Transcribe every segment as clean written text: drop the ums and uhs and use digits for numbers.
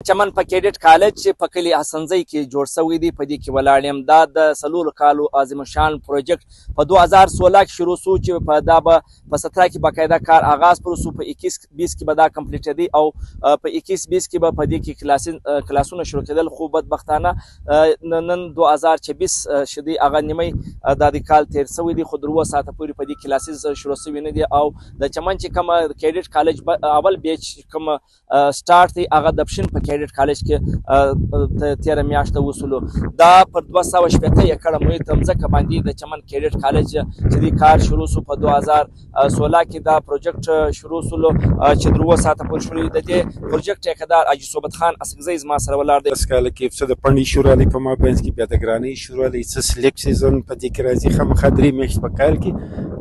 چمن په کیډټ کالج چې په کلي حسنزی کې جوړ شوی دی، په دې کې ولاړ یم. دا د 4 کالو عظیم شان پروجیکټ په 2016 کې شروع شو چې په دا به په 17 کې باقاعده کار آغاز پر شو، په 21-20 کې به دا کمپلیټ دی او په 21-20 کې به په دې کې کلاسونه شروع کېدل. خو بدبختانه نن 2026 شدي هغه نیمه د کال تیر شوی دی، خو در اوسه ساعته پورې په دې کلاسز شروع شوي نه دي. او د چمن چې کوم کیډټ کالج اول بیچ کوم سٹارټ دی هغه د پښین په کیډټ کالج کې 13 میاشته وصولو. دا پر 280 ایکړه محیط ځمکه باندې د چمن کیډټ کالج چې دی کار شروع شو. په 2016 کې دا پروجیکټ شروع شولو چې در اوسه ساعته پورې شروع. د دې پروجیکټ ټیکدار حاجي صوبت خان اسکزی زما سره ولاړ دی. اسکاله کې څه د پڼې شروع لې په ما بینس کې بیا د ګرانۍ شروع لې څه سلیکټ سیزن په دې کې راځي خامخا 3 میاشتې په کال کې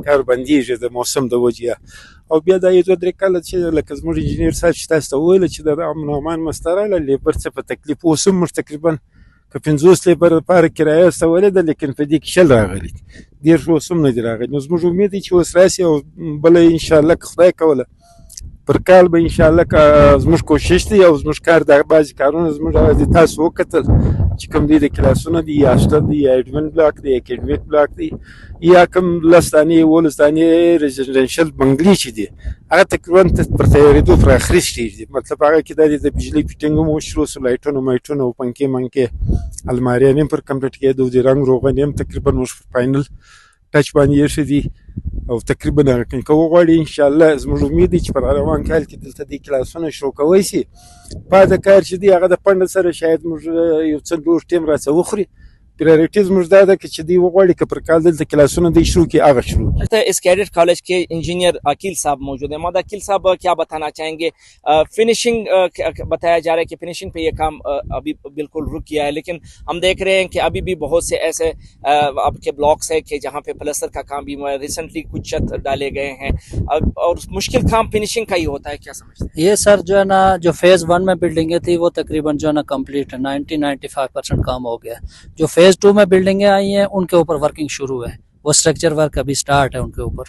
کار بندیږي د موسم د وجې، او بیا دا 2-3 کاله چې لکه زموږ انجینیر صاحب چې تاسو ته وویل چې د امن او امان مستراله لیبر څه په تکلیف اوس هم موږ تقریبا که 50 لیبر لپاره کرایه استولې ده، لیکن په دې کې 10 راغلي دېرش اوس هم نه دي راغلي. نو زموږ امید دی چې اوس راسي او بله انشاءالله که خدای کوله پر کال به انشاءالله که زموږ کوشش دی او زموږ کار د بعضې کارونه زموږ د تاسو وکتل چې کوم دی د کلاسونه دي یا هاسټل دی یا ایډمن بلاک دی یا اکیډمیک بلاک دی یا کوم 10 دانې 11 دانې ریزیډنشل بنګلې چې دي هغه تقریبا پر تیارېدو پر اخري سټیج دي. مطلب هغه کې دا د بجلي فیټینګ هم وشروع سو، لایټونه مایټونه او پنکې منکې الماریان هم پر کمپلیټ کېدو، د رنګ روغنې هم تقریبا موږ په فاینل ټچ باندې ایښي دي او تقریبا هغه کوي که وغواړي انشاءالله زموږ امید دی چې پر روان کال کې دلته دې کلاسونه شروع کوی شي. پاته کار چې دی هغه د فنډ سره شاید موږ یو څه لږ ټیم راڅه وخوري. پرایورټي زموږ دا ده که چې دوی وغواړي که پر کال دلته کلاسونه دی شروع کړي هغه شروع کړي. اس cadet college के इंजीनियर अकील साहब मौजूद है. मोहम्मद अकील साहब क्या बताना चाहेंगे? फिनिशिंग बताया जा रहा है कि फिनिशिंग पे ये काम अभी बिल्कुल रुक गया है, लेकिन हम देख रहे हैं कि अभी भी बहुत से ऐसे आपके ब्लॉक्स है कि जहाँ पे प्लास्टर का काम भी रिसेंटली कुछ छत डाले गए हैं और मुश्किल काम फिनिशिंग का ही होता है. क्या समझते हैं? ये सर जो है ना, जो फेज 1 में बिल्डिंगें थी वो तकरीबन जो है ना कम्प्लीट है, 90-95% काम हो गया. जो फेज 2 में बिल्डिंगें आई हैं उनके ऊपर वर्किंग शुरू है, वो स्ट्रक्चर वर्क अभी स्टार्ट है उनके ऊपर.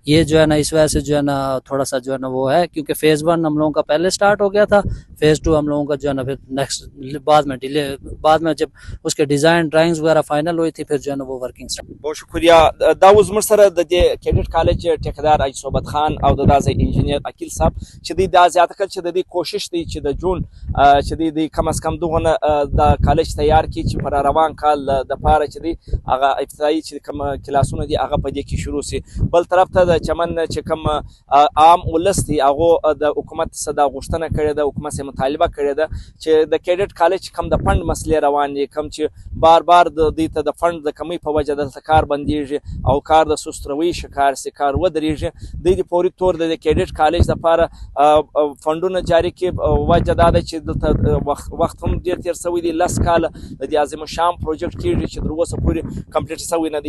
ये जो है ना इस वजह से जो है ना थोड़ा सा जो है ना वो है, क्योंकि फेज 1 हम लोगों का पहले स्टार्ट हो गया था, फेज 2 हम लोगों का जो है ना फिर नेक्स्ट बाद में जब उसके डिजाइन ड्राइंग्स वगैरह फाइनल हुई थी फिर जो है ना वो वर्किंग स्टार्ट. बहुत शुक्रिया. دا اوس موږ سره د دې کیډټ کالج ټیکدار حاجي صوبت خان او د داسې انجینیر عقیل صاحب چې دوی دا زیاته کړ چې د دې کوشش دی چې د جون چې دوی کم از کم دغه د کالج تیار کړي چې پر روان کال د پاره چې دی هغه ابتدایي چې کوم کلاسونه دي هغه په دې کې شروع سي. بل طرف ته د چمن چې کوم عام ولس دی هغه د حکومت صدا غوښتنه کړې ده، حکومت سره مطالبه کړې ده چې د کیډټ کالج کم د فند مسلې روان دي، کم چې بار د دې ته د فند د کمی په وجه دلته کار بندیږي او کار د سستروي شکار سي کار ودرېږي. د دې پوري تور د کیډټ کالج لپاره فندونه جاری کې وجه دا ده چې دلته وخت هم ډیر تیر شوی دی، 10 کال د دې عظیم شان پروجیکټ کېږي چې در اوسه پورې کمپلیټ شوی نه دی.